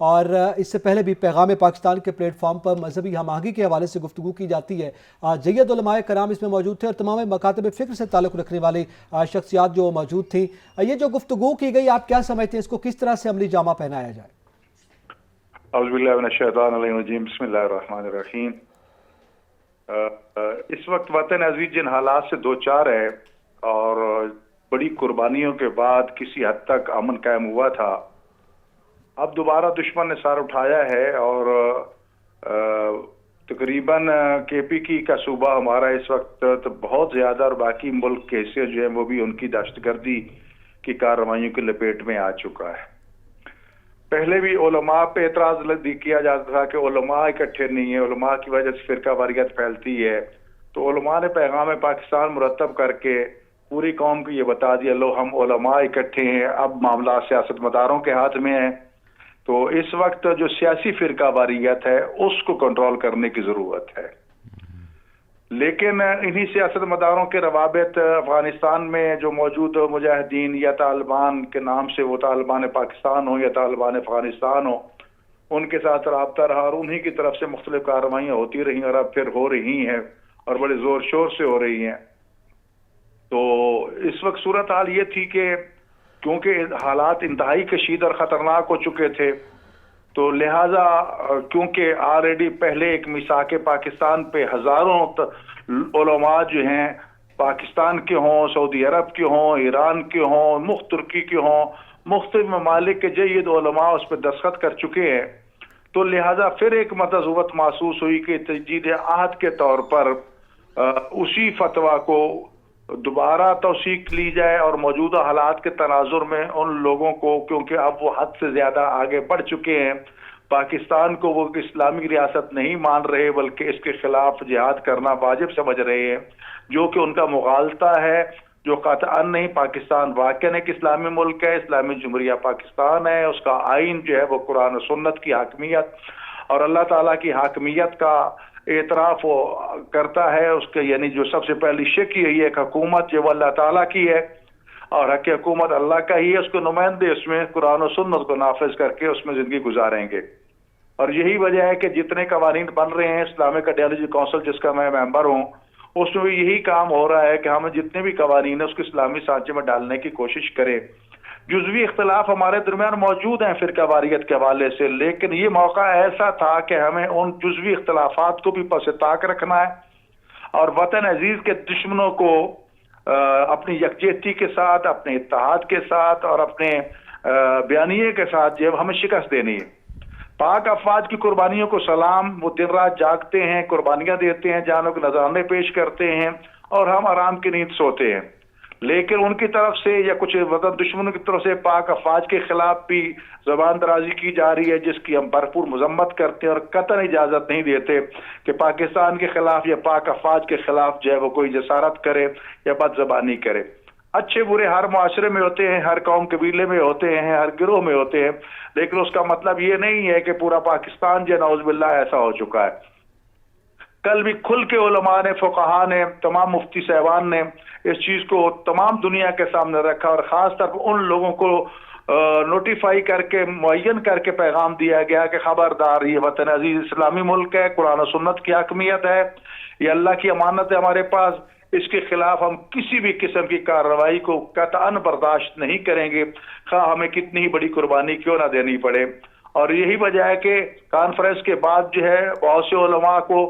اور اس سے پہلے بھی پیغام پاکستان کے پلیٹ فارم پر مذہبی ہم آہنگی کے حوالے سے گفتگو کی جاتی ہے. جید علماء کرام اس میں موجود تھے اور تمام مکاتب فکر سے تعلق رکھنے والی شخصیات جو موجود تھیں. یہ جو گفتگو کی گئی آپ کیا سمجھتے ہیں اس کو کس طرح سے عملی جامہ پہنایا جائے؟ اعوذ باللہ من الشیطان الرجیم، بسم اللہ الرحمن الرحیم. اس وقت وطن عزیز جن حالات سے دوچار ہے اور بڑی قربانیوں کے بعد کسی حد تک امن قائم ہوا تھا، اب دوبارہ دشمن نے سر اٹھایا ہے اور تقریباً کے پی کی کا صوبہ ہمارا اس وقت تو بہت زیادہ اور باقی ملک کے حصے جو ہیں وہ بھی ان کی دہشت گردی کی کارروائیوں کی لپیٹ میں آ چکا ہے. پہلے بھی علماء پہ اعتراض کیا جاتا تھا کہ علماء اکٹھے نہیں ہیں، علماء کی وجہ سے فرقہ واریت پھیلتی ہے. تو علماء نے پیغام پاکستان مرتب کر کے پوری قوم کو یہ بتا دیا، لو ہم علماء اکٹھے ہیں، اب معاملہ سیاست مداروں کے ہاتھ میں ہے. تو اس وقت جو سیاسی فرقہ واریت ہے اس کو کنٹرول کرنے کی ضرورت ہے. لیکن انہی سیاست مداروں کے روابط افغانستان میں جو موجود مجاہدین یا طالبان کے نام سے وہ طالبان پاکستان ہو یا طالبان افغانستان ہو، ان کے ساتھ رابطہ رہا اور انہی کی طرف سے مختلف کارروائیاں ہوتی رہی اور اب پھر ہو رہی ہیں اور بڑے زور شور سے ہو رہی ہیں. تو اس وقت صورتحال یہ تھی کہ کیونکہ حالات انتہائی کشید اور خطرناک ہو چکے تھے، تو لہٰذا کیونکہ آلریڈی پہلے ایک میثاق پاکستان پہ ہزاروں علماء جو ہیں پاکستان کے ہوں، سعودی عرب کے ہوں، ایران کے ہوں، ترکی کے ہوں، مختلف ممالک کے جید علماء اس پہ دستخط کر چکے ہیں، تو لہٰذا پھر ایک ضرورت محسوس ہوئی کہ تجدید عہد کے طور پر اسی فتویٰ کو دوبارہ توثیق لی جائے اور موجودہ حالات کے تناظر میں ان لوگوں کو، کیونکہ اب وہ حد سے زیادہ آگے بڑھ چکے ہیں، پاکستان کو وہ اسلامی ریاست نہیں مان رہے بلکہ اس کے خلاف جہاد کرنا واجب سمجھ رہے ہیں، جو کہ ان کا مغالطہ ہے، جو قطعاً نہیں. پاکستان واقعاً ایک اسلامی ملک ہے، اسلامی جمہوریہ پاکستان ہے، اس کا آئین جو ہے وہ قرآن و سنت کی حاکمیت اور اللہ تعالیٰ کی حاکمیت کا اعتراف وہ کرتا ہے. اس کے یعنی جو سب سے پہلی شک یہی ہے کہ حکومت جو اللہ تعالیٰ کی ہے اور حق حکومت اللہ کا ہی ہے، اس کو نمائندے اس میں قرآن و سنت کو نافذ کر کے اس میں زندگی گزاریں گے. اور یہی وجہ ہے کہ جتنے قوانین بن رہے ہیں، اسلامک آئیڈیالوجی کونسل جس کا میں ممبر ہوں، اس میں بھی یہی کام ہو رہا ہے کہ ہم جتنے بھی قوانین ہیں اس کو اسلامی سانچے میں ڈالنے کی کوشش کریں. جزوی اختلاف ہمارے درمیان موجود ہیں فرقہ واریت کے حوالے سے، لیکن یہ موقع ایسا تھا کہ ہمیں ان جزوی اختلافات کو بھی پس طاق رکھنا ہے اور وطن عزیز کے دشمنوں کو اپنی یکجہتی کے ساتھ، اپنے اتحاد کے ساتھ اور اپنے بیانیے کے ساتھ جو ہمیں شکست دینی ہے. پاک افواج کی قربانیوں کو سلام، وہ دن رات جاگتے ہیں، قربانیاں دیتے ہیں، جانوں کے نذرانے پیش کرتے ہیں اور ہم آرام کی نیند سوتے ہیں. لیکن ان کی طرف سے یا کچھ وطن دشمنوں کی طرف سے پاک افواج کے خلاف بھی زبان درازی کی جا رہی ہے، جس کی ہم بھرپور مذمت کرتے ہیں اور قطعاً اجازت نہیں دیتے کہ پاکستان کے خلاف یا پاک افواج کے خلاف جو ہے وہ کوئی جسارت کرے یا بد زبانی کرے. اچھے برے ہر معاشرے میں ہوتے ہیں، ہر قوم قبیلے میں ہوتے ہیں، ہر گروہ میں ہوتے ہیں، لیکن اس کا مطلب یہ نہیں ہے کہ پورا پاکستان جو نعوذ باللہ ایسا ہو چکا ہے. کل بھی کھل کے علماء نے، فقہا نے، تمام مفتی صاحبان نے اس چیز کو تمام دنیا کے سامنے رکھا اور خاص طور پر ان لوگوں کو نوٹیفائی کر کے، معین کر کے پیغام دیا گیا کہ خبردار، یہ وطن عزیز اسلامی ملک ہے، قرآن و سنت کی حاکمیت ہے، یہ اللہ کی امانت ہے ہمارے پاس، اس کے خلاف ہم کسی بھی قسم کی کارروائی کو قطعاً برداشت نہیں کریں گے، خواہ ہمیں کتنی ہی بڑی قربانی کیوں نہ دینی پڑے. اور یہی وجہ ہے کہ کانفرنس کے بعد جو ہے بہت سے علماء کو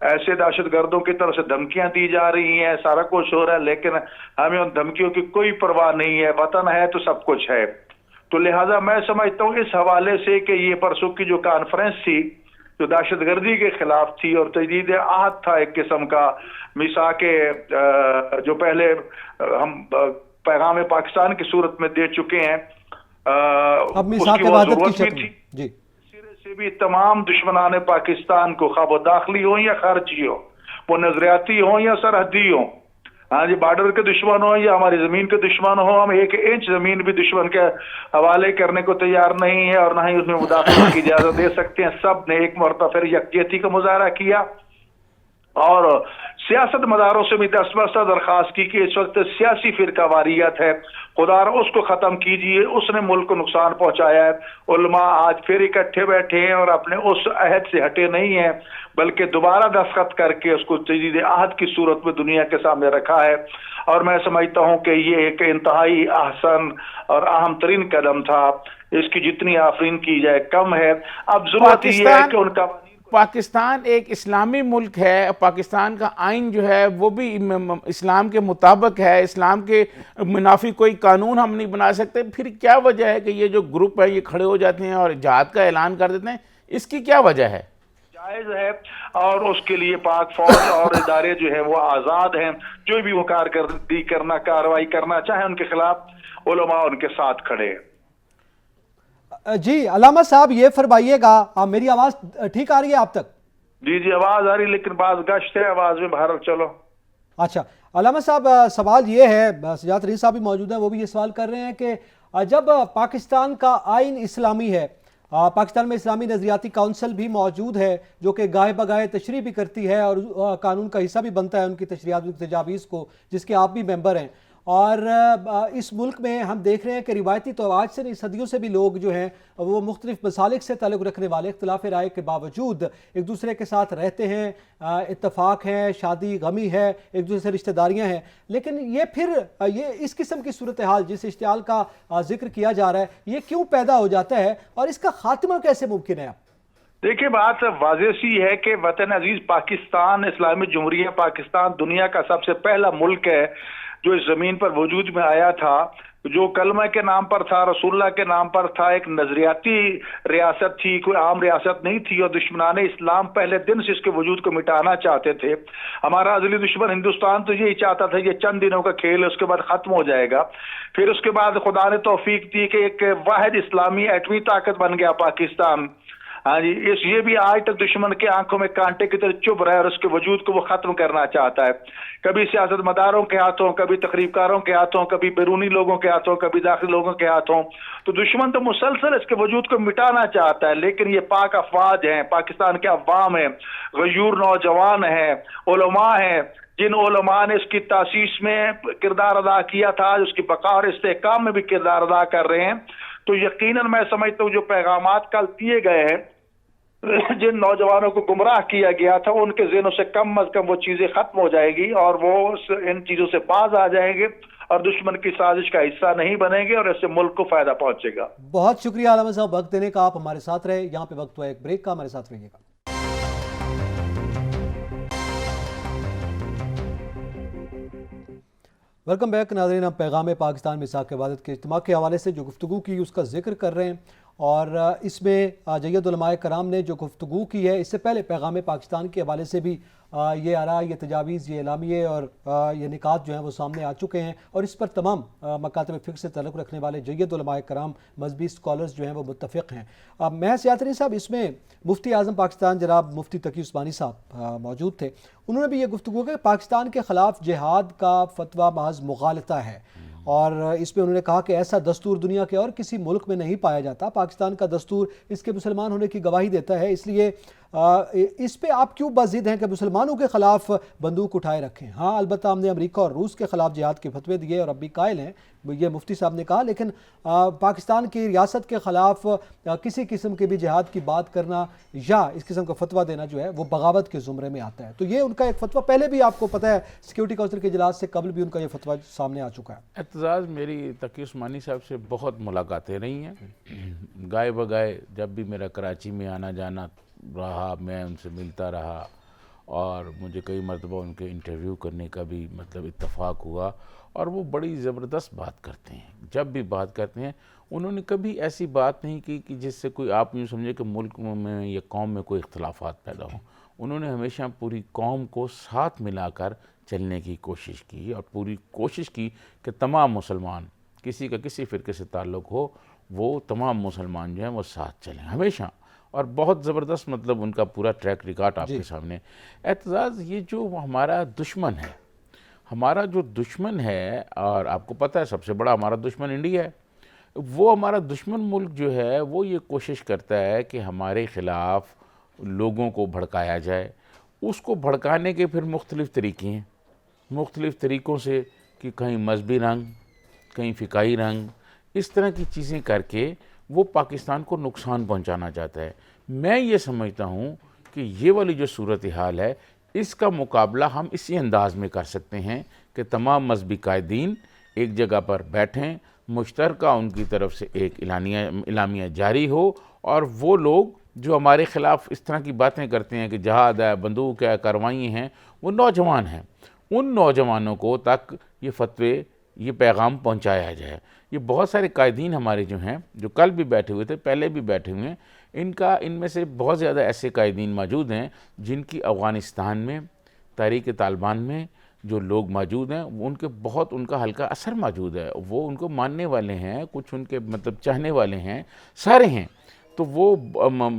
ایسے دہشت گردوں کی طرف سے دھمکیاں دی جا رہی ہیں، سارا کچھ ہو رہا ہے، لیکن ہمیں ان دھمکیوں کی کوئی پرواہ نہیں ہے. وطن ہے تو سب کچھ ہے. تو لہٰذا میں سمجھتا ہوں اس حوالے سے کہ یہ پرسوں کی جو کانفرنس تھی جو دہشت گردی کے خلاف تھی اور تجدید عہد تھا ایک قسم کا، میثاق جو پہلے ہم پیغام پاکستان کی صورت میں دے چکے ہیں، اب میثاق وحدت کی شکل تھی جی سرے سے بھی تمام دشمنان پاکستان کو، خواہ وہ داخلی ہوں یا خارجی ہوں، وہ نظریاتی ہوں یا سرحدی ہوں، ہاں جی، بارڈر کے دشمن ہوں یا ہماری زمین کے دشمن ہوں، ہم ایک انچ زمین بھی دشمن کے حوالے کرنے کو تیار نہیں ہے اور نہ ہی اس میں مداخلت کی اجازت دے سکتے ہیں. سب نے ایک مرتبہ پھر یکجہتی کا مظاہرہ کیا اور سیاست مداروں سے بھی دستبستہ درخواست کی کہ اس وقت سیاسی فرقہ واریت ہے، خدا را اس کو ختم کیجئے، اس نے ملک کو نقصان پہنچایا ہے۔ علماء آج پھر اکٹھے بیٹھے ہیں اور اپنے اس عہد سے ہٹے نہیں ہیں، بلکہ دوبارہ دستخط کر کے اس کو تجدید عہد کی صورت میں دنیا کے سامنے رکھا ہے، اور میں سمجھتا ہوں کہ یہ ایک انتہائی احسن اور اہم ترین قدم تھا۔ اس کی جتنی آفرین کی جائے کم ہے۔ اب ضرورت یہ ہے کہ ان کا پاکستان ایک اسلامی ملک ہے، پاکستان کا آئین جو ہے وہ بھی اسلام کے مطابق ہے، اسلام کے منافی کوئی قانون ہم نہیں بنا سکتے، پھر کیا وجہ ہے کہ یہ جو گروپ ہے یہ کھڑے ہو جاتے ہیں اور جہاد کا اعلان کر دیتے ہیں؟ اس کی کیا وجہ ہے؟ جائز ہے، اور اس کے لیے پاک فوج اور ادارے جو ہیں وہ آزاد ہیں، جو بھی وہ کارکردگی کرنا، کارروائی کرنا چاہیں ان کے خلاف علماء ان کے ساتھ کھڑے ہیں۔ جی علامہ صاحب یہ فرمائیے گا، میری آواز ٹھیک آ رہی ہے آپ تک؟ جی آواز آ رہی، لیکن بعض گشت ہے آواز میں، باہر چلو۔ اچھا علامہ صاحب، سوال یہ ہے، سجاد رضا صاحب بھی موجود ہیں، وہ بھی یہ سوال کر رہے ہیں کہ جب پاکستان کا آئین اسلامی ہے، پاکستان میں اسلامی نظریاتی کونسل بھی موجود ہے جو کہ گاہے بگاہے تشریح بھی کرتی ہے اور قانون کا حصہ بھی بنتا ہے ان کی تشریحات و تجاویز کو، جس کے آپ بھی ممبر ہیں، اور اس ملک میں ہم دیکھ رہے ہیں کہ روایتی تو آج سے نہیں، صدیوں سے بھی لوگ جو ہیں وہ مختلف مسالک سے تعلق رکھنے والے اختلاف رائے کے باوجود ایک دوسرے کے ساتھ رہتے ہیں، اتفاق ہے، شادی غمی ہے، ایک دوسرے سے رشتہ داریاں ہیں، لیکن یہ پھر یہ اس قسم کی صورتحال جس اشتعال کا ذکر کیا جا رہا ہے یہ کیوں پیدا ہو جاتا ہے اور اس کا خاتمہ کیسے ممکن ہے؟ دیکھیں بات واضح سی ہے کہ وطن عزیز پاکستان، اسلامی جمہوریہ پاکستان دنیا کا سب سے پہلا ملک ہے جو اس زمین پر وجود میں آیا تھا، جو کلمہ کے نام پر تھا، رسول اللہ کے نام پر تھا، ایک نظریاتی ریاست تھی، کوئی عام ریاست نہیں تھی، اور دشمنان اسلام پہلے دن سے اس کے وجود کو مٹانا چاہتے تھے۔ ہمارا ازلی دشمن ہندوستان تو یہی چاہتا تھا یہ چند دنوں کا کھیل ہے، اس کے بعد ختم ہو جائے گا۔ پھر اس کے بعد خدا نے توفیق دی کہ ایک واحد اسلامی ایٹمی طاقت بن گیا پاکستان۔ ہاں جی، یہ بھی آج تک دشمن کے آنکھوں میں کانٹے کی طرح چبھ رہا ہے اور اس کے وجود کو وہ ختم کرنا چاہتا ہے، کبھی سیاست مداروں کے ہاتھوں، کبھی تقریب کاروں کے ہاتھوں، کبھی بیرونی لوگوں کے ہاتھوں، کبھی داخلی لوگوں کے ہاتھوں۔ تو دشمن تو مسلسل اس کے وجود کو مٹانا چاہتا ہے، لیکن یہ پاک افواج ہیں، پاکستان کے عوام ہیں، غیور نوجوان ہیں، علماء ہیں، جن علماء نے اس کی تاسیس میں کردار ادا کیا تھا، اس کی بقا اور استحکام میں بھی کردار ادا کر رہے ہیں۔ تو یقیناً میں سمجھتا ہوں جو پیغامات کل دیے گئے ہیں، جن نوجوانوں کو گمراہ کیا گیا تھا، ان کے ذہنوں سے کم از کم وہ چیزیں ختم ہو جائے گی اور وہ ان چیزوں سے باز آ جائیں گے اور دشمن کی سازش کا حصہ نہیں بنیں گے، اور اس سے ملک کو فائدہ پہنچے گا۔ بہت شکریہ علامہ صاحب وقت دینے کا، آپ ہمارے ساتھ رہے۔ یہاں پہ وقت ہوا ایک بریک کا، ہمارے ساتھ رہیے گا۔ ویلکم بیک ناظرین، ہم پیغام پاکستان میثاق وحدت کے اجتماع کے حوالے سے جو گفتگو کی اس کا ذکر کر رہے ہیں، اور اس میں جید علماء کرام نے جو گفتگو کی ہے، اس سے پہلے پیغام پاکستان کے حوالے سے بھی یہ آراء، یہ تجاویز، یہ اعلامیے اور یہ نکات جو ہیں وہ سامنے آ چکے ہیں، اور اس پر تمام مکاتب فقہ سے تعلق رکھنے والے جید علماء کرام، مذہبی اسکالرز جو ہیں وہ متفق ہیں۔ میں سیادت صاحب، اس میں مفتی اعظم پاکستان جناب مفتی تقی عثمانی صاحب موجود تھے، انہوں نے بھی یہ گفتگو کہ پاکستان کے خلاف جہاد کا فتویٰ محض مغالطہ ہے، اور اس میں انہوں نے کہا کہ ایسا دستور دنیا کے اور کسی ملک میں نہیں پایا جاتا، پاکستان کا دستور اس کے مسلمان ہونے کی گواہی دیتا ہے، اس لیے اس پہ آپ کیوں بضد ہیں کہ مسلمانوں کے خلاف بندوق اٹھائے رکھیں؟ ہاں البتہ ہم نے امریکہ اور روس کے خلاف جہاد کے فتوے دیے اور اب بھی قائل ہیں، یہ مفتی صاحب نے کہا، لیکن پاکستان کی ریاست کے خلاف کسی قسم کے بھی جہاد کی بات کرنا یا اس قسم کا فتویٰ دینا جو ہے وہ بغاوت کے زمرے میں آتا ہے۔ تو یہ ان کا ایک فتویٰ پہلے بھی آپ کو پتہ ہے، سیکیورٹی کونسل کے اجلاس سے قبل بھی ان کا یہ فتویٰ سامنے آ چکا ہے۔ اعتزاز، میری تقی عثمانی صاحب سے بہت ملاقاتیں رہی ہیں، گائے بگائے جب بھی میرا کراچی میں آنا جانا رہا میں ان سے ملتا رہا، اور مجھے کئی مرتبہ ان کے انٹرویو کرنے کا بھی اتفاق ہوا، اور وہ بڑی زبردست بات کرتے ہیں۔ جب بھی بات کرتے ہیں انہوں نے کبھی ایسی بات نہیں کی کہ جس سے کوئی آپ یوں سمجھے کہ ملک میں یا قوم میں کوئی اختلافات پیدا ہوں۔ انہوں نے ہمیشہ پوری قوم کو ساتھ ملا کر چلنے کی کوشش کی، اور پوری کوشش کی کہ تمام مسلمان، کسی کا کسی فرقے سے تعلق ہو، وہ تمام مسلمان جو ہیں وہ ساتھ چلیں ہمیشہ، اور بہت زبردست ان کا پورا ٹریک ریکارڈ آپ کے سامنے۔ اعتزاز، یہ جو ہمارا دشمن ہے، اور آپ کو پتہ ہے سب سے بڑا ہمارا دشمن انڈیا ہے، وہ ہمارا دشمن ملک جو ہے وہ یہ کوشش کرتا ہے کہ ہمارے خلاف لوگوں کو بھڑکایا جائے، اس کو بھڑکانے کے پھر مختلف طریقے ہیں، مختلف طریقوں سے، کہ کہیں مذہبی رنگ، کہیں فقہی رنگ، اس طرح کی چیزیں کر کے وہ پاکستان کو نقصان پہنچانا چاہتا ہے۔ میں یہ سمجھتا ہوں کہ یہ والی جو صورتحال ہے اس کا مقابلہ ہم اسی انداز میں کر سکتے ہیں کہ تمام مذہبی قائدین ایک جگہ پر بیٹھیں، مشترکہ ان کی طرف سے ایک اعلامیہ جاری ہو، اور وہ لوگ جو ہمارے خلاف اس طرح کی باتیں کرتے ہیں کہ جہاد ہے، بندوق ہے، کارروائیں ہیں، وہ نوجوان ہیں، ان نوجوانوں کو تک یہ فتوے، یہ پیغام پہنچایا جائے۔ یہ بہت سارے قائدین ہمارے جو ہیں، جو کل بھی بیٹھے ہوئے تھے، پہلے بھی بیٹھے ہوئے ہیں، ان میں سے بہت زیادہ ایسے قائدین موجود ہیں جن کی افغانستان میں، تحریک طالبان میں جو لوگ موجود ہیں، ان کے بہت ان کا ہلکا اثر موجود ہے، وہ ان کو ماننے والے ہیں، کچھ ان کے مطلب چاہنے والے ہیں، سارے ہیں۔ تو وہ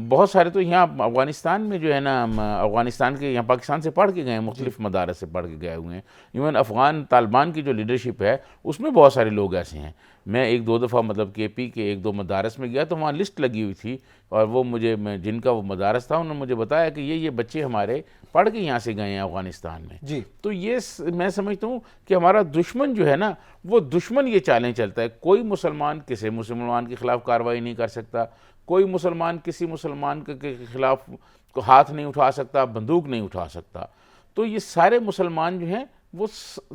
بہت سارے تو یہاں افغانستان میں جو ہے نا، افغانستان کے یہاں پاکستان سے پڑھ کے گئے ہیں، مختلف مدارس سے پڑھ کے گئے ہوئے ہیں۔ ایون افغان طالبان کی جو لیڈرشپ ہے اس میں بہت سارے لوگ ایسے ہیں۔ میں ایک دو دفعہ مطلب کے پی کے ایک دو مدارس میں گیا تو وہاں لسٹ لگی ہوئی تھی، اور وہ مجھے جن کا وہ مدارس تھا انہوں نے مجھے بتایا کہ یہ بچے ہمارے پڑھ کے یہاں سے گئے ہیں افغانستان میں۔ جی تو یہ میں سمجھتا ہوں کہ ہمارا دشمن جو ہے نا، وہ دشمن یہ چالیں چلتا ہے، کوئی مسلمان کسی مسلمان کے خلاف کارروائی نہیں کر سکتا، کوئی مسلمان کسی مسلمان کے خلاف ہاتھ نہیں اٹھا سکتا، بندوق نہیں اٹھا سکتا۔ تو یہ سارے مسلمان جو ہیں وہ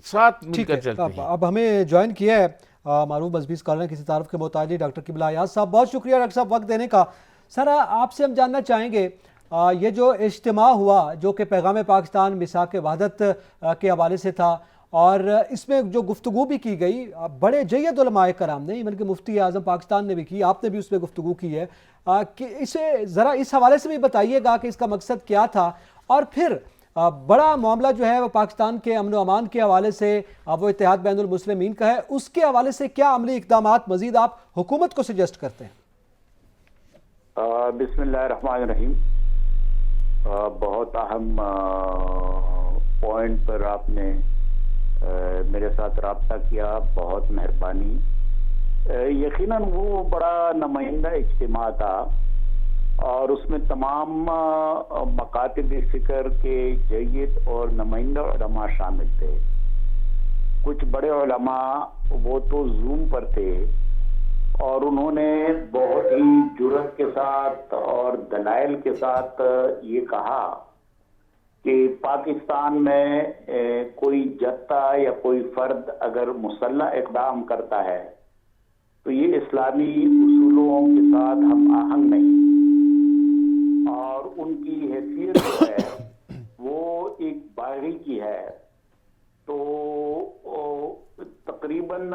ساتھ مل کر چلتے ہیں۔ اب ہمیں جوائن کیا ہے معروف مذہبی اسکالر کسی تعارف کے محتاج ڈاکٹر قبلہ ایاز صاحب، بہت شکریہ ڈاکٹر صاحب وقت دینے کا۔ سر آپ سے ہم جاننا چاہیں گے، یہ جو اجتماع ہوا جو کہ پیغام پاکستان میثاق وحدت کے حوالے سے تھا، اور اس میں جو گفتگو بھی کی گئی بڑے جید علماء کرام نے، ایون کہ مفتی اعظم پاکستان نے بھی کی، آپ نے بھی اس میں گفتگو کی ہے، کہ اسے ذرا اس حوالے سے بھی بتائیے گا کہ اس کا مقصد کیا تھا، اور پھر بڑا معاملہ جو ہے وہ پاکستان کے امن و امان کے حوالے سے، وہ اتحاد بین المسلمین کا ہے، اس کے حوالے سے کیا عملی اقدامات مزید آپ حکومت کو سجیسٹ کرتے ہیں؟ بسم اللہ الرحمن الرحیم۔ بہت اہم پوائنٹ پر آپ نے میرے ساتھ رابطہ کیا، بہت مہربانی۔ یقیناً وہ بڑا نمائندہ اجتماع تھا، اور اس میں تمام مکاتب فکر کے جید اور نمائندہ علماء شامل تھے۔ کچھ بڑے علماء وہ تو زوم پر تھے، اور انہوں نے بہت ہی جرأت کے ساتھ اور دلائل کے ساتھ یہ کہا کہ پاکستان میں کوئی جتھا یا کوئی فرد اگر مسلح اقدام کرتا ہے تو یہ اسلامی اصولوں کے ساتھ ہم آہنگ نہیں، اور ان کی حیثیت جو ہے وہ ایک باغی کی ہے۔ تو تقریباً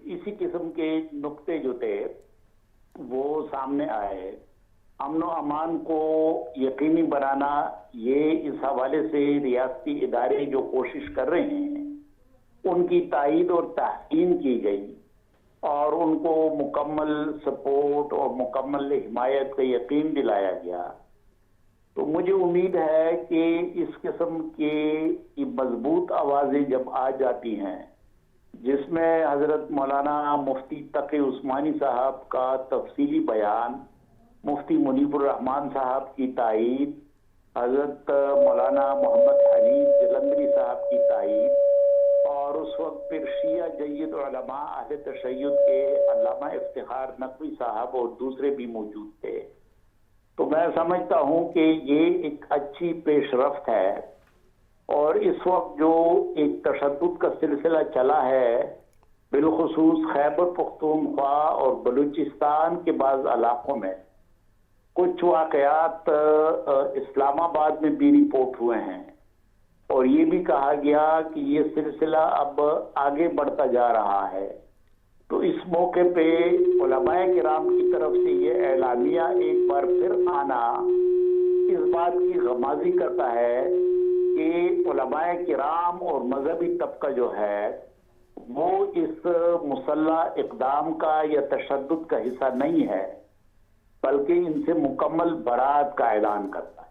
اسی قسم کے نقطے جو تھے وہ سامنے آئے۔ امن و امان کو یقینی بنانا، یہ اس حوالے سے ریاستی ادارے جو کوشش کر رہے ہیں ان کی تائید اور تحسین کی گئی، اور ان کو مکمل سپورٹ اور مکمل حمایت کا یقین دلایا گیا۔ تو مجھے امید ہے کہ اس قسم کی مضبوط آوازیں جب آ جاتی ہیں، جس میں حضرت مولانا مفتی تقی عثمانی صاحب کا تفصیلی بیان، مفتی منیب الرحمان صاحب کی تائید، حضرت مولانا محمد حنیف جلندری صاحب کی تائید، اور اس وقت پھر شیعہ جید علماء اہل تشیع کے علامہ افتخار نقوی صاحب اور دوسرے بھی موجود تھے۔ تو میں سمجھتا ہوں کہ یہ ایک اچھی پیش رفت ہے، اور اس وقت جو ایک تشدد کا سلسلہ چلا ہے، بالخصوص خیبر پختونخوا اور بلوچستان کے بعض علاقوں میں کچھ واقعات اسلام آباد میں بھی رپورٹ ہوئے ہیں، اور یہ بھی کہا گیا کہ یہ سلسلہ اب آگے بڑھتا جا رہا ہے۔ تو اس موقع پہ علماء کرام کی طرف سے یہ اعلامیہ ایک بار پھر آنا اس بات کی غمازی کرتا ہے کہ علماء کرام اور مذہبی طبقہ جو ہے وہ اس مسلح اقدام کا یا تشدد کا حصہ نہیں ہے، بلکہ ان سے مکمل برات کا اعلان کرتا ہے۔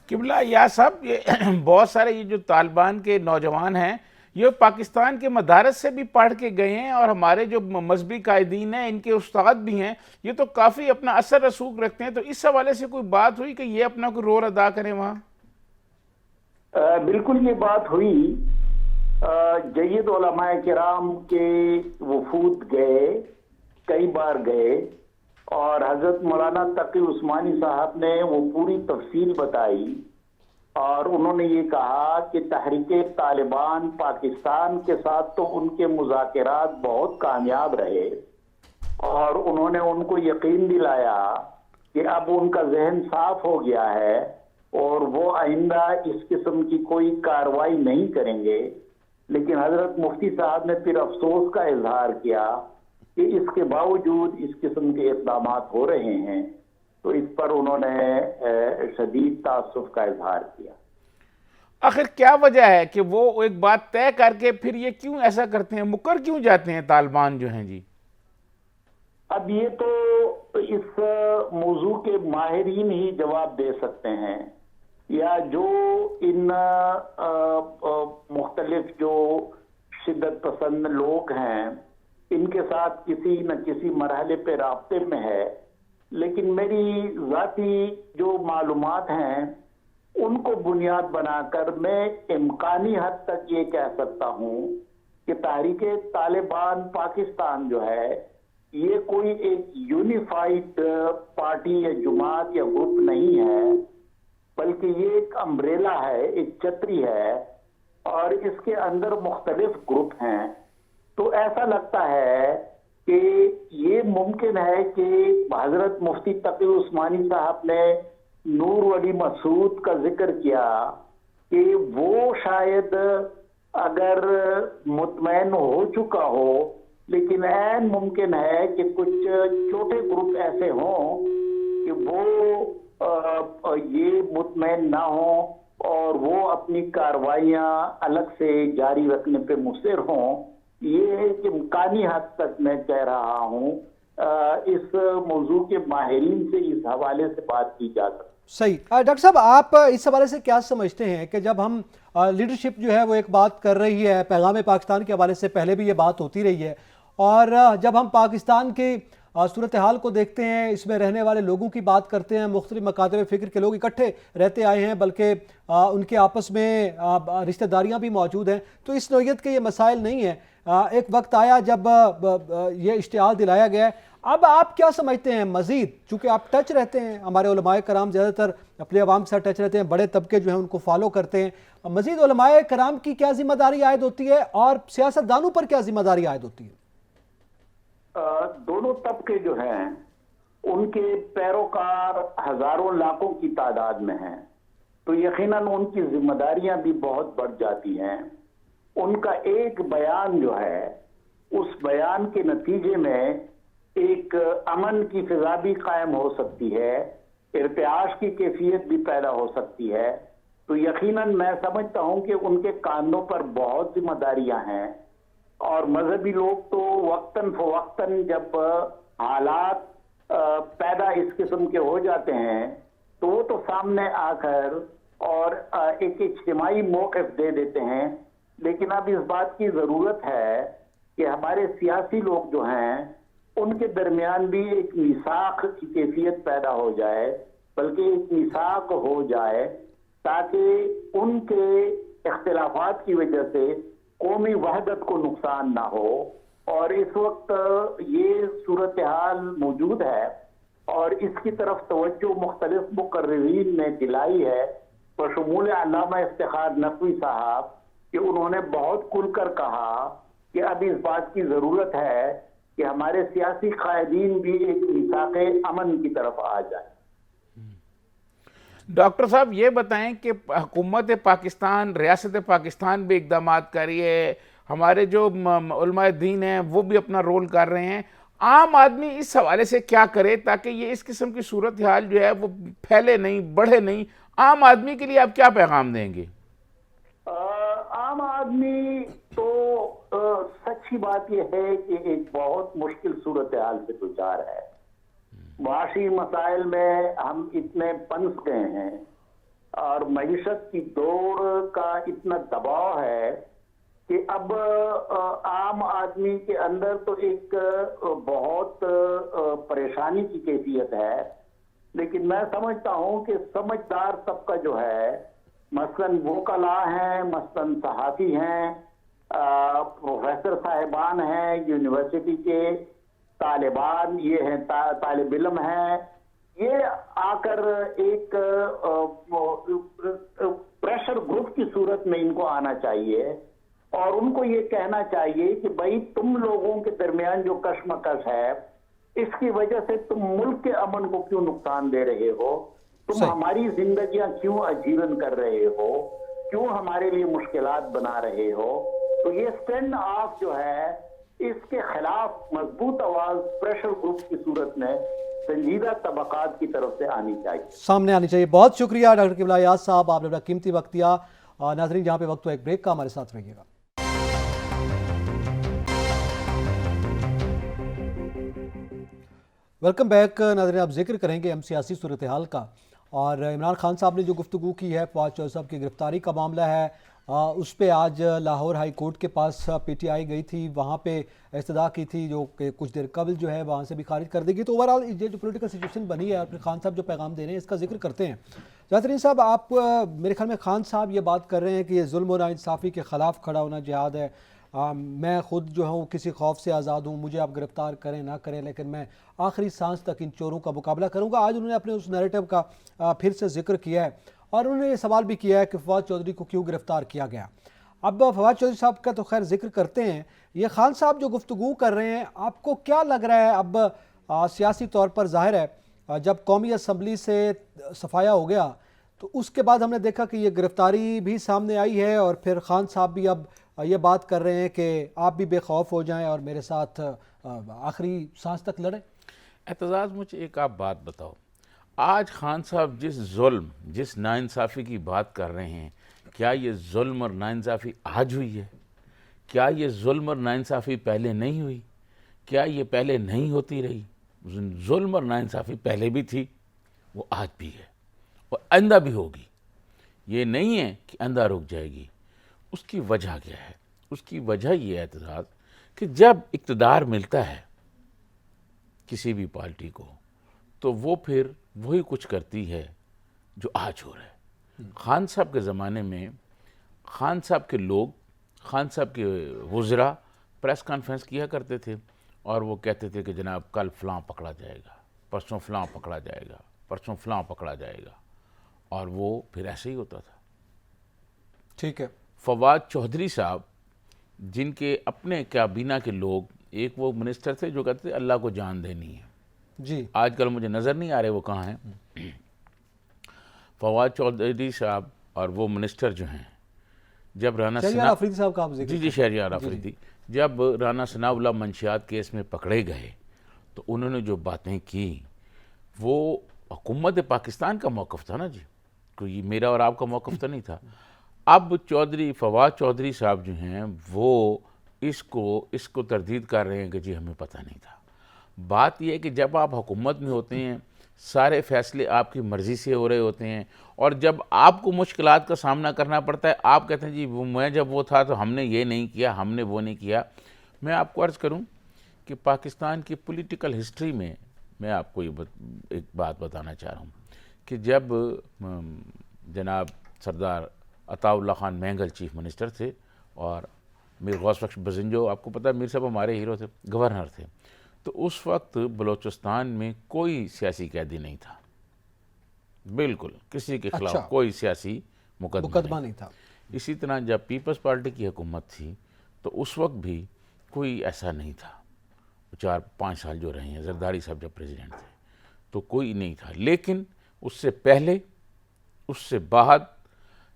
قبلہ ایاز صاحب، یہ بہت سارے یہ جو طالبان کے نوجوان ہیں، یہ پاکستان کے مدارس سے بھی پڑھ کے گئے ہیں اور ہمارے جو مذہبی قائدین ہیں ان کے استاد بھی ہیں، یہ تو کافی اپنا اثر رسوخ رکھتے ہیں، تو اس حوالے سے کوئی بات ہوئی کہ یہ اپنا کوئی رول ادا کریں وہاں؟ بالکل یہ بات ہوئی. جید علماء کرام کے وفود گئے، کئی بار گئے، اور حضرت مولانا تقی عثمانی صاحب نے وہ پوری تفصیل بتائی، اور انہوں نے یہ کہا کہ تحریک طالبان پاکستان کے ساتھ تو ان کے مذاکرات بہت کامیاب رہے، اور انہوں نے ان کو یقین دلایا کہ اب ان کا ذہن صاف ہو گیا ہے اور وہ آئندہ اس قسم کی کوئی کارروائی نہیں کریں گے. لیکن حضرت مفتی صاحب نے پھر افسوس کا اظہار کیا کہ اس کے باوجود اس قسم کے اقدامات ہو رہے ہیں، تو اس پر انہوں نے شدید تعصب کا اظہار کیا. آخر کیا وجہ ہے کہ وہ ایک بات طے کر کے پھر یہ کیوں ایسا کرتے ہیں، مکر کیوں جاتے ہیں طالبان جو ہیں جی؟ اب یہ تو اس موضوع کے ماہرین ہی جواب دے سکتے ہیں، یا جو ان مختلف جو شدت پسند لوگ ہیں ان کے ساتھ کسی نہ کسی مرحلے پہ رابطے میں ہے. لیکن میری ذاتی جو معلومات ہیں ان کو بنیاد بنا کر میں امکانی حد تک یہ کہہ سکتا ہوں کہ تحریک طالبان پاکستان جو ہے یہ کوئی ایک یونیفائڈ پارٹی یا جماعت یا گروپ نہیں ہے، بلکہ یہ ایک امبریلا ہے، ایک چھتری ہے، اور اس کے اندر مختلف گروپ ہیں. تو ایسا لگتا ہے کہ یہ ممکن ہے کہ حضرت مفتی تقی عثمانی صاحب نے نور ولی مسعود کا ذکر کیا کہ وہ شاید اگر مطمئن ہو چکا ہو، لیکن عین ممکن ہے کہ کچھ چھوٹے گروپ ایسے ہوں کہ وہ یہ مطمئن نہ ہوں اور وہ اپنی کارروائیاں الگ سے جاری رکھنے پہ مصر ہوں. یہ ایک امکانی حد تک میں کہہ رہا ہوں، اس موضوع کے ماہرین سے اس حوالے سے بات کی جا سکتی. صحیح. ڈاکٹر صاحب آپ اس حوالے سے کیا سمجھتے ہیں کہ جب ہم لیڈرشپ جو ہے وہ ایک بات کر رہی ہے، پیغام پاکستان کے حوالے سے پہلے بھی یہ بات ہوتی رہی ہے، اور جب ہم پاکستان کی صورتحال کو دیکھتے ہیں، اس میں رہنے والے لوگوں کی بات کرتے ہیں، مختلف مکاتب فکر کے لوگ اکٹھے رہتے آئے ہیں، بلکہ ان کے آپس میں رشتہ داریاں بھی موجود ہیں، تو اس نوعیت کے یہ مسائل نہیں ہیں. ایک وقت آیا جب یہ اشتعال دلایا گیا ہے. اب آپ کیا سمجھتے ہیں مزید، چونکہ آپ ٹچ رہتے ہیں، ہمارے علماء کرام زیادہ تر اپنے عوام کے ساتھ ٹچ رہتے ہیں، بڑے طبقے جو ہیں ان کو فالو کرتے ہیں، مزید علماء کرام کی کیا ذمہ داری عائد ہوتی ہے اور سیاستدانوں پر کیا ذمہ داری عائد ہوتی ہے؟ دونوں طبقے جو ہیں ان کے پیروکار ہزاروں لاکھوں کی تعداد میں ہیں، تو یقیناً ان کی ذمہ داریاں بھی بہت بڑھ جاتی ہیں. ان کا ایک بیان جو ہے، اس بیان کے نتیجے میں ایک امن کی فضا بھی قائم ہو سکتی ہے، ارتعاش کی کیفیت بھی پیدا ہو سکتی ہے. تو یقیناً میں سمجھتا ہوں کہ ان کے کاندھوں پر بہت ذمہ داریاں ہیں، اور مذہبی لوگ تو وقتاً فوقتاً جب حالات پیدا اس قسم کے ہو جاتے ہیں تو وہ تو سامنے آ کر اور ایک اجتماعی موقف دے دیتے ہیں. لیکن اب اس بات کی ضرورت ہے کہ ہمارے سیاسی لوگ جو ہیں ان کے درمیان بھی ایک میثاق کی کیفیت پیدا ہو جائے، بلکہ ایک میثاق ہو جائے تاکہ ان کے اختلافات کی وجہ سے قومی وحدت کو نقصان نہ ہو. اور اس وقت یہ صورتحال موجود ہے اور اس کی طرف توجہ مختلف مقررین نے دلائی ہے، بشمول علامہ افتخار نقوی صاحب، کہ انہوں نے بہت کھل کر کہا کہ اب اس بات کی ضرورت ہے کہ ہمارے سیاسی قائدین بھی ایک میثاق امن کی طرف آ جائیں. ڈاکٹر صاحب یہ بتائیں کہ حکومت پاکستان، ریاست پاکستان بھی اقدامات کر رہی ہے، ہمارے جو علماء دین ہیں وہ بھی اپنا رول کر رہے ہیں، عام آدمی اس حوالے سے کیا کرے تاکہ یہ اس قسم کی صورتحال جو ہے وہ پھیلے نہیں، بڑھے نہیں؟ عام آدمی کے لیے آپ کیا پیغام دیں گے؟ عام آدمی تو سچی بات یہ ہے کہ ایک بہت مشکل صورتحال سے دوچار ہے. معاشی مسائل میں ہم اتنے پنس گئے ہیں اور معیشت کی دوڑ کا اتنا دباؤ ہے کہ اب عام آدمی کے اندر تو ایک بہت پریشانی کی کیفیت ہے، لیکن میں سمجھتا ہوں کہ سمجھدار طبقہ جو ہے، مثلاً وکلاء ہیں، مثلاً صحافی ہیں، پروفیسر صاحبان ہیں، یونیورسٹی کے طالبان یہ ہیں، طالب علم ہیں، یہ آ کر ایک پریشر گروپ کی صورت میں ان کو آنا چاہیے اور ان کو یہ کہنا چاہیے کہ بھائی تم لوگوں کے درمیان جو کشمکش ہے اس کی وجہ سے تم ملک کے امن کو کیوں نقصان دے رہے ہو، تم صحیح۔ ہماری زندگیاں کیوں اجیرن کر رہے ہو، کیوں ہمارے لیے مشکلات بنا رہے ہو. تو یہ اسٹینڈ آف جو ہے اس کے خلاف مضبوط آواز پریشر گروپ کی صورت میں سنجیدہ طبقات کی طرف سے آنی چاہیے، سامنے آنی چاہیے. بہت شکریہ ڈاکٹر قبلہ ایاز صاحب، آپ نے اپنا قیمتی وقت دیا. ناظرین جہاں پہ وقت ہو ایک بریک کا، ہمارے ساتھ رہیے گا. Welcome back. ناظرین اب ذکر کریں گے ہم سیاسی صورتحال کا، اور عمران خان صاحب نے جو گفتگو کی ہے فواد چودھری صاحب کی گرفتاری کا معاملہ ہے، اس پہ آج لاہور ہائی کورٹ کے پاس پی ٹی آئی گئی تھی، وہاں پہ استدعا کی تھی جو کہ کچھ دیر قبل جو ہے وہاں سے بھی خارج کر دی گئی. تو اوورآل یہ جو پولیٹیکل سچویشن بنی ہے اور پھر خان صاحب جو پیغام دے رہے ہیں اس کا ذکر کرتے ہیں. جاسرین صاحب، آپ میرے خیال میں خان صاحب یہ بات کر رہے ہیں کہ یہ ظلم و ناانصافی کے خلاف کھڑا ہونا جہاد ہے. میں خود جو ہوں کسی خوف سے آزاد ہوں، مجھے آپ گرفتار کریں نہ کریں، لیکن میں آخری سانس تک ان چوروں کا مقابلہ کروں گا. آج انہوں نے اپنے اس نیریٹو کا پھر سے ذکر کیا ہے اور انہوں نے یہ سوال بھی کیا ہے کہ فواد چودھری کو کیوں گرفتار کیا گیا. اب فواد چودھری صاحب کا تو خیر ذکر کرتے ہیں، یہ خان صاحب جو گفتگو کر رہے ہیں آپ کو کیا لگ رہا ہے؟ اب سیاسی طور پر ظاہر ہے جب قومی اسمبلی سے صفایا ہو گیا تو اس کے بعد ہم نے دیکھا کہ یہ گرفتاری بھی سامنے آئی ہے، اور پھر خان صاحب بھی اب یہ بات کر رہے ہیں کہ آپ بھی بے خوف ہو جائیں اور میرے ساتھ آخری سانس تک لڑیں. اعتزاز، مجھے ایک آپ بات بتاؤ، آج خان صاحب جس ظلم جس ناانصافی کی بات کر رہے ہیں، کیا یہ ظلم اور ناانصافی آج ہوئی ہے؟ کیا یہ ظلم اور ناانصافی پہلے نہیں ہوئی؟ کیا یہ پہلے نہیں ہوتی رہی؟ ظلم اور ناانصافی پہلے بھی تھی، وہ آج بھی ہے اور آئندہ بھی ہوگی. یہ نہیں ہے کہ آئندہ رک جائے گی. اس کی وجہ کیا ہے؟ اس کی وجہ یہ ہے اعتزاز کہ جب اقتدار ملتا ہے کسی بھی پارٹی کو تو وہ پھر وہی کچھ کرتی ہے جو آج ہو رہا ہے. خان صاحب کے زمانے میں خان صاحب کے لوگ، خان صاحب کے وزراء پریس کانفرنس کیا کرتے تھے اور وہ کہتے تھے کہ جناب کل فلاں پکڑا جائے گا، پرسوں فلاں پکڑا جائے گا، پرسوں فلاں پکڑا جائے گا، اور وہ پھر ایسے ہی ہوتا تھا. ٹھیک ہے. فواد چودھری صاحب جن کے اپنے کابینہ کے لوگ، ایک وہ منسٹر تھے جو کہتے تھے اللہ کو جان دینی ہے، جی آج کل مجھے نظر نہیں آ رہے وہ کہاں ہیں. فواد چودھری صاحب اور وہ منسٹر جو ہیں، جب رانا شہریار آفریدی صاحب کا آپ ذکر جی شہریار آفریدی، جب رانا ثناء اللہ منشیات کیس میں پکڑے گئے تو انہوں نے جو باتیں کی وہ حکومت پاکستان کا موقف تھا نا جی، کوئی میرا اور آپ کا موقف تو نہیں تھا. اب فواد چودھری صاحب جو ہیں وہ اس کو تردید کر رہے ہیں کہ جی ہمیں پتہ نہیں تھا. بات یہ ہے کہ جب آپ حکومت میں ہوتے ہیں سارے فیصلے آپ کی مرضی سے ہو رہے ہوتے ہیں، اور جب آپ کو مشکلات کا سامنا کرنا پڑتا ہے آپ کہتے ہیں جی میں جب وہ تھا تو ہم نے یہ نہیں کیا، ہم نے وہ نہیں کیا. میں آپ کو عرض کروں کہ پاکستان کی پولیٹیکل ہسٹری میں آپ کو ایک بات بتانا چاہ رہا ہوں کہ جب جناب سردار عطا اللہ خان مینگل چیف منسٹر تھے اور میر غوث بخش بزنجو، آپ کو پتہ ہے میر صاحب ہمارے ہیرو تھے، گورنر تھے، تو اس وقت بلوچستان میں کوئی سیاسی قیدی نہیں تھا، بالکل کسی کے خلاف کوئی سیاسی مقدمہ نہیں تھا. اسی طرح جب پیپلز پارٹی کی حکومت تھی تو اس وقت بھی کوئی ایسا نہیں تھا. 4-5 سال جو رہے ہیں، زرداری صاحب جب پریزیڈنٹ تھے تو کوئی نہیں تھا. لیکن اس سے پہلے، اس سے بعد،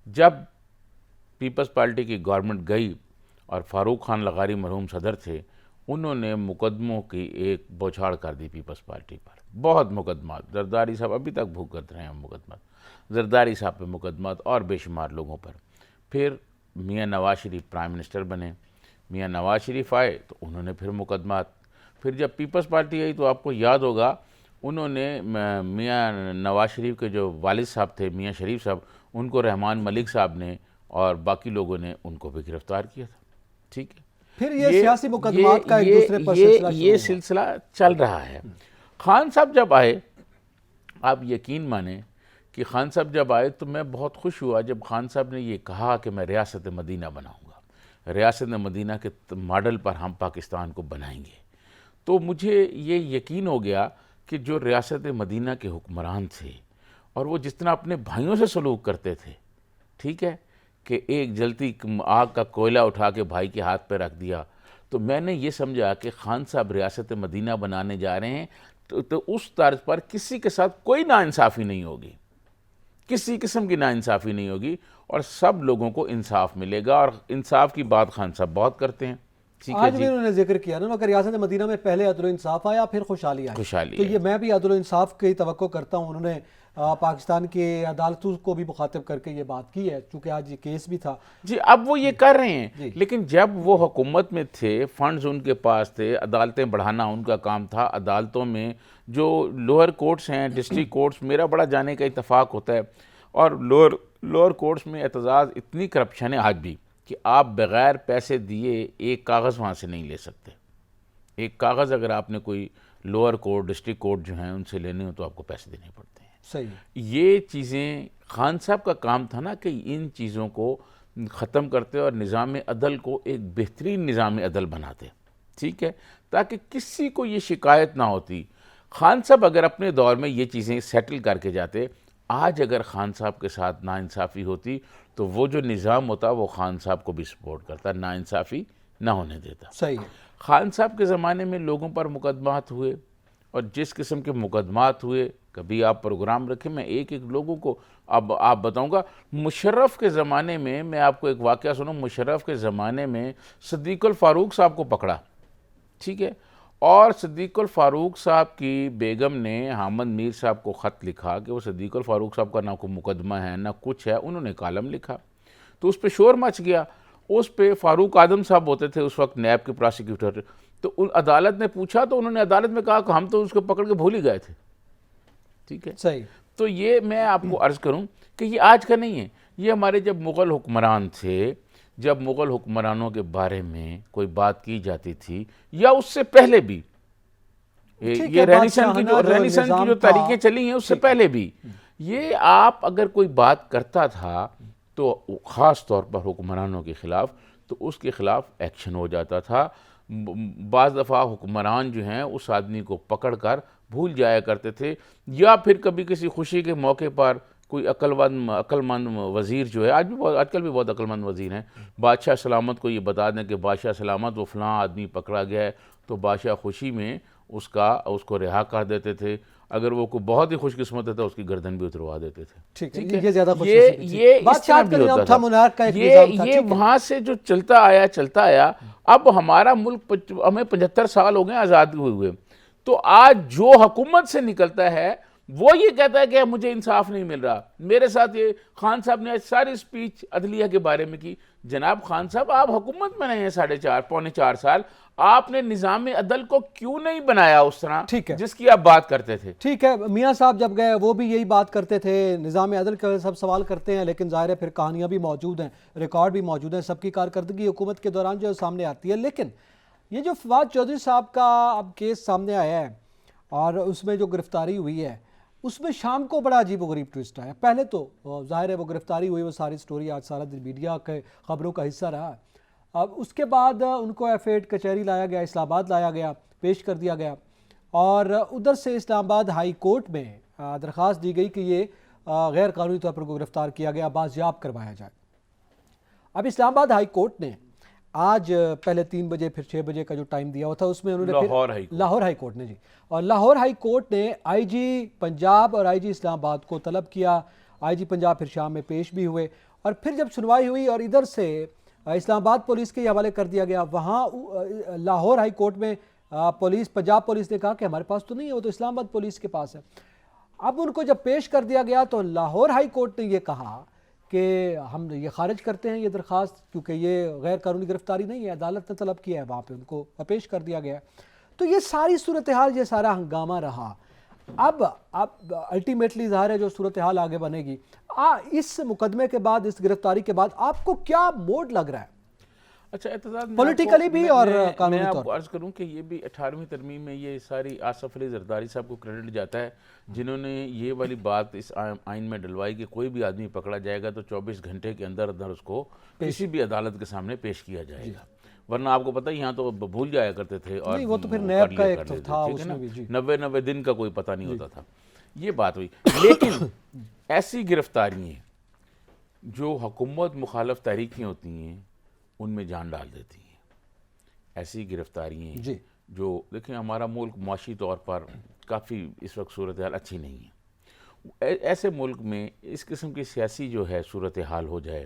جب پیپلز پارٹی کی گورنمنٹ گئی اور فاروق خان لغاری مرحوم صدر تھے، انہوں نے مقدموں کی ایک بوچھاڑ کر دی پیپلز پارٹی پر. بہت مقدمات، زرداری صاحب ابھی تک بھگت رہے ہیں مقدمات، زرداری صاحب پہ مقدمات اور بے شمار لوگوں پر. پھر میاں نواز شریف پرائم منسٹر بنے، میاں نواز شریف آئے تو انہوں نے پھر مقدمات. پھر جب پیپلز پارٹی آئی تو آپ کو یاد ہوگا انہوں نے میاں نواز شریف کے جو والد صاحب تھے میاں شریف صاحب، ان کو رحمان ملک صاحب نے اور باقی لوگوں نے ان کو بھی گرفتار کیا تھا. ٹھیک ہے. پھر یہ سیاسی مقدمات کا ایک دوسرے پر سلسلہ یہ سلسلہ چل رہا ہے. خان صاحب جب آئے، آپ یقین مانیں کہ خان صاحب جب آئے تو میں بہت خوش ہوا جب خان صاحب نے یہ کہا کہ میں ریاست مدینہ بناؤں گا، ریاست مدینہ کے ماڈل پر ہم پاکستان کو بنائیں گے. تو مجھے یہ یقین ہو گیا کہ جو ریاست مدینہ کے حکمران تھے اور وہ جس طرح اپنے بھائیوں سے سلوک کرتے تھے، ٹھیک ہے، کہ ایک جلتی آگ کا کوئلہ اٹھا کے بھائی کے ہاتھ پہ رکھ دیا، تو میں نے یہ سمجھا کہ خان صاحب ریاست مدینہ بنانے جا رہے ہیں تو اس طرز پر کسی کے ساتھ کوئی ناانصافی نہیں ہوگی، کسی قسم کی ناانصافی نہیں ہوگی، اور سب لوگوں کو انصاف ملے گا. اور انصاف کی بات خان صاحب بہت کرتے ہیں. آج بھی انہوں نے ذکر کیا نا کہ ریاست مدینہ میں پہلے عدل و انصاف آیا پھر خوشحالی آئی. تو یہ میں بھی عدل و انصاف کی توقع کرتا ہوں. انہوں نے پاکستان کی عدالتوں کو بھی مخاطب کر کے یہ بات کی ہے، چونکہ آج یہ کیس بھی تھا. جی اب وہ یہ کر رہے ہیں، لیکن جب وہ حکومت میں تھے، فنڈز ان کے پاس تھے، عدالتیں بڑھانا ان کا کام تھا. عدالتوں میں جو لوئر کورٹس ہیں، ڈسٹرکٹ کورٹس، میرا بڑا جانے کا اتفاق ہوتا ہے، اور لوئر کورٹس میں اعتزاز اتنی کرپشن ہے آج بھی کہ آپ بغیر پیسے دیے ایک کاغذ وہاں سے نہیں لے سکتے. ایک کاغذ اگر آپ نے کوئی لوئر کورٹ، ڈسٹرکٹ کورٹ جو ہیں ان سے لینے ہو تو آپ کو پیسے دینے پڑتے ہیں. صحیح. یہ چیزیں خان صاحب کا کام تھا نا کہ ان چیزوں کو ختم کرتے اور نظام عدل کو ایک بہترین نظام عدل بناتے، ٹھیک ہے، تاکہ کسی کو یہ شکایت نہ ہوتی. خان صاحب اگر اپنے دور میں یہ چیزیں سیٹل کر کے جاتے، آج اگر خان صاحب کے ساتھ ناانصافی ہوتی تو وہ جو نظام ہوتا وہ خان صاحب کو بھی سپورٹ کرتا، ناانصافی نہ ہونے دیتا. صحیح. خان صاحب کے زمانے میں لوگوں پر مقدمات ہوئے، اور جس قسم کے مقدمات ہوئے، کبھی آپ پروگرام رکھیں میں ایک لوگوں کو اب آپ بتاؤں گا. مشرف کے زمانے میں میں آپ کو ایک واقعہ سنوں. مشرف کے زمانے میں صدیق الفاروق صاحب کو پکڑا، ٹھیک ہے، اور صدیق الفاروق صاحب کی بیگم نے حامد میر صاحب کو خط لکھا کہ وہ صدیق الفاروق صاحب کا نہ کوئی مقدمہ ہے نہ کچھ ہے. انہوں نے کالم لکھا تو اس پہ شور مچ گیا. اس پہ فاروق آدم صاحب ہوتے تھے اس وقت نیب کے پراسیکیوٹر، تو عدالت نے پوچھا تو انہوں نے عدالت میں کہا کہ ہم تو اس کو پکڑ کے بھول ہی گئے تھے. ٹھیک ہے، صحیح. تو یہ میں آپ کو عرض کروں کہ یہ آج کا نہیں ہے. یہ ہمارے جب مغل حکمران تھے، جب مغل حکمرانوں کے بارے میں کوئی بات کی جاتی تھی، یا اس سے پہلے بھی، یہ رینیسن کی جو تاریخیں چلی ہیں اس سے پہلے بھی، یہ آپ اگر کوئی بات کرتا تھا تو خاص طور پر حکمرانوں کے خلاف، تو اس کے خلاف ایکشن ہو جاتا تھا. بعض دفعہ حکمران جو ہیں اس آدمی کو پکڑ کر بھول جایا کرتے تھے، یا پھر کبھی کسی خوشی کے موقع پر کوئی عقل مند وزیر جو ہے، آج کل بھی بہت عقل مند وزیر ہیں، بادشاہ سلامت کو یہ بتا دیں کہ بادشاہ سلامت وہ فلاں آدمی پکڑا گیا ہے، تو بادشاہ خوشی میں اس کو رہا کر دیتے تھے. اگر وہ کوئی بہت ہی خوش قسمت تھا اس کی گردن بھی اتروا دیتے تھے. ٹھیک ہے، یہ زیادہ خوش یہ اس طرح بھی ہوتا تھا. یہ وہاں سے جو چلتا آیا. اب ہمارا ملک، ہمیں 75 سال ہو گئے آزاد ہوئے، تو آج جو حکومت سے نکلتا ہے وہ یہ کہتا ہے کہ مجھے انصاف نہیں مل رہا. میرے ساتھ یہ خان صاحب نے ساری سپیچ عدلیہ کے بارے میں کی. جناب خان صاحب، آپ حکومت میں رہے ہیں پونے 4 سال، آپ نے نظام عدل کو کیوں نہیں بنایا اس طرح جس کی آپ بات کرتے تھے؟ ٹھیک ہے، میاں صاحب جب گئے وہ بھی یہی بات کرتے تھے، نظام عدل کا سب سوال کرتے ہیں، لیکن ظاہر ہے پھر کہانیاں بھی موجود ہیں، ریکارڈ بھی موجود ہیں، سب کی کارکردگی حکومت کے دوران جو سامنے آتی ہے. لیکن یہ جو فواد چودھری صاحب کا اب کیس سامنے آیا ہے اور اس میں جو گرفتاری ہوئی ہے، اس میں شام کو بڑا عجیب و غریب ٹوسٹ آیا. پہلے تو ظاہر ہے وہ گرفتاری ہوئی، وہ ساری سٹوری آج سارا دن میڈیا کے خبروں کا حصہ رہا. اب اس کے بعد ان کو F8 کچہری لایا گیا، اسلام آباد لایا گیا، پیش کر دیا گیا، اور ادھر سے اسلام آباد ہائی کورٹ میں درخواست دی گئی کہ یہ غیر قانونی طور پر گرفتار کیا گیا، بازیاب کروایا جائے. اب اسلام آباد ہائی کورٹ نے آج پہلے 3 بجے پھر 6 بجے کا جو ٹائم دیا ہوا تھا، اس میں انہوں نے لاہور ہائی کورٹ نے اور لاہور ہائی کورٹ نے آئی جی پنجاب اور آئی جی اسلام آباد کو طلب کیا. آئی جی پنجاب پھر شام میں پیش بھی ہوئے، اور پھر جب سنوائی ہوئی اور ادھر سے اسلام آباد پولیس کے حوالے کر دیا گیا، وہاں لاہور ہائی کورٹ میں پنجاب پولیس نے کہا کہ ہمارے پاس تو نہیں ہے، وہ تو اسلام آباد پولیس کے پاس ہے. اب ان کو جب پیش کر دیا گیا تو لاہور ہائی کورٹ نے یہ کہا کہ ہم یہ خارج کرتے ہیں یہ درخواست، کیونکہ یہ غیر قانونی گرفتاری نہیں ہے، عدالت نے طلب کیا ہے، وہاں پہ ان کو پیش کر دیا گیا. تو یہ ساری صورتحال، یہ سارا ہنگامہ رہا. اب الٹیمیٹلی ظاہر ہے جو صورتحال آگے بنے گی، اس مقدمے کے بعد، اس گرفتاری کے بعد آپ کو کیا موڈ لگ رہا ہے؟ اچھا اعتزاز پولیٹیکلی بھی اور قانونی میں آپ طور کو عرض کروں کہ یہ بھی 18ویں ترمیم میں یہ ساری آصف علی زرداری صاحب کو کریڈٹ جاتا ہے جنہوں نے یہ والی بات اس آئین میں ڈلوائی کہ کوئی بھی آدمی پکڑا جائے گا تو 24 گھنٹے کے اندر اندر اس کو کسی بھی عدالت کے سامنے پیش کیا جائے گا، ورنہ آپ کو پتہ یہاں تو بھول جایا کرتے تھے اور وہ تو پھر نیب کا ایک تھا اس میں بھی 90 دن کا کوئی پتہ نہیں ہوتا تھا، یہ بات ہوئی۔ لیکن ایسی گرفتاریاں جو حکومت مخالف تحریکیں ہوتی ہیں ان میں جان ڈال دیتی ہیں، ایسی گرفتاریاں جو دیکھیں ہمارا ملک معاشی طور پر کافی اس وقت صورتحال اچھی نہیں ہے، ایسے ملک میں اس قسم کی سیاسی جو ہے صورتحال ہو جائے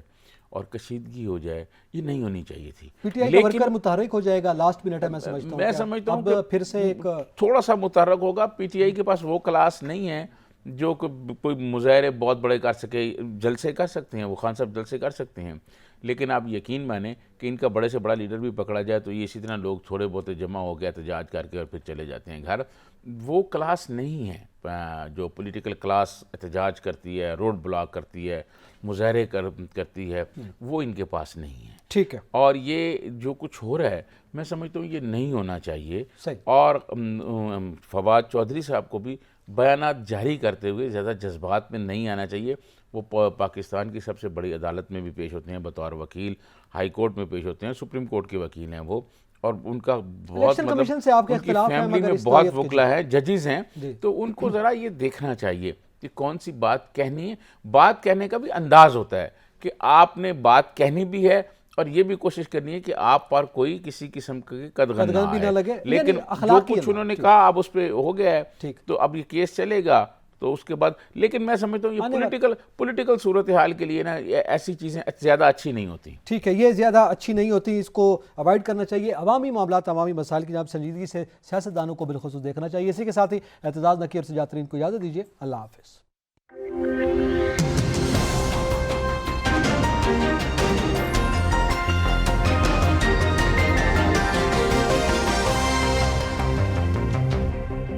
اور کشیدگی ہو جائے یہ نہیں ہونی چاہیے تھی۔ پی ٹی آئی کا ورکر متحرک ہو جائے گا لاسٹ منٹ ہے، میں سمجھتا ہوں کہ پھر سے ایک تھوڑا سا متحرک ہوگا۔ پی ٹی آئی کے پاس وہ کلاس نہیں ہے جو کوئی مظاہرے بہت بڑے کر سکے، جلسے کر سکتے ہیں، وہ خان صاحب جلسے کر سکتے ہیں، لیکن آپ یقین مانیں کہ ان کا بڑے سے بڑا لیڈر بھی پکڑا جائے تو یہ اسی طرح لوگ تھوڑے بہت جمع ہو گیا احتجاج کر کے اور پھر چلے جاتے ہیں گھر۔ وہ کلاس نہیں ہے جو پولیٹیکل کلاس احتجاج کرتی ہے، روڈ بلاک کرتی ہے، مظاہرے کرتی ہے، وہ ان کے پاس نہیں ہے۔ ٹھیک ہے، اور یہ جو کچھ ہو رہا ہے میں سمجھتا ہوں یہ نہیں ہونا چاہیے، صحیح۔ اور فواد چودھری صاحب کو بھی بیانات جاری کرتے ہوئے زیادہ جذبات میں نہیں آنا چاہیے۔ وہ پاکستان کی سب سے بڑی عدالت میں بھی پیش ہوتے ہیں بطور وکیل، ہائی کورٹ میں پیش ہوتے ہیں، سپریم کورٹ کے وکیل ہیں وہ، اور ان کا بہت کمیشن سے آپ کے ان کی اختلاف ہیں فیملی مگر میں اس بہت طریقے وکلا ہے، ججز ہیں، تو ان کو ذرا یہ دیکھنا چاہیے کہ کون سی بات کہنی ہے۔ بات کہنے کا بھی انداز ہوتا ہے کہ آپ نے بات کہنی بھی ہے اور یہ بھی کوشش کرنی ہے کہ آپ پر کوئی کسی قسم کی قدغن نہ لگے، لیکن جو کچھ انہوں نے کہا اب اس پہ ہو گیا ہے تو اب یہ کیس چلے گا تو اس کے بعد، لیکن میں سمجھتا ہوں یہ پولیٹیکل صورتحال کے لیے نا ایسی چیزیں زیادہ اچھی نہیں ہوتی۔ ٹھیک ہے، یہ زیادہ اچھی نہیں ہوتی، اس کو اوائڈ کرنا چاہیے۔ عوامی معاملات، عوامی مسائل کی جناب سنجیدگی سے سیاستدانوں کو بالخصوص دیکھنا چاہیے۔ اسی کے ساتھ ہی اعتزاز نقی اور سجاد ترین کو اجازت دیجیے، اللہ حافظ۔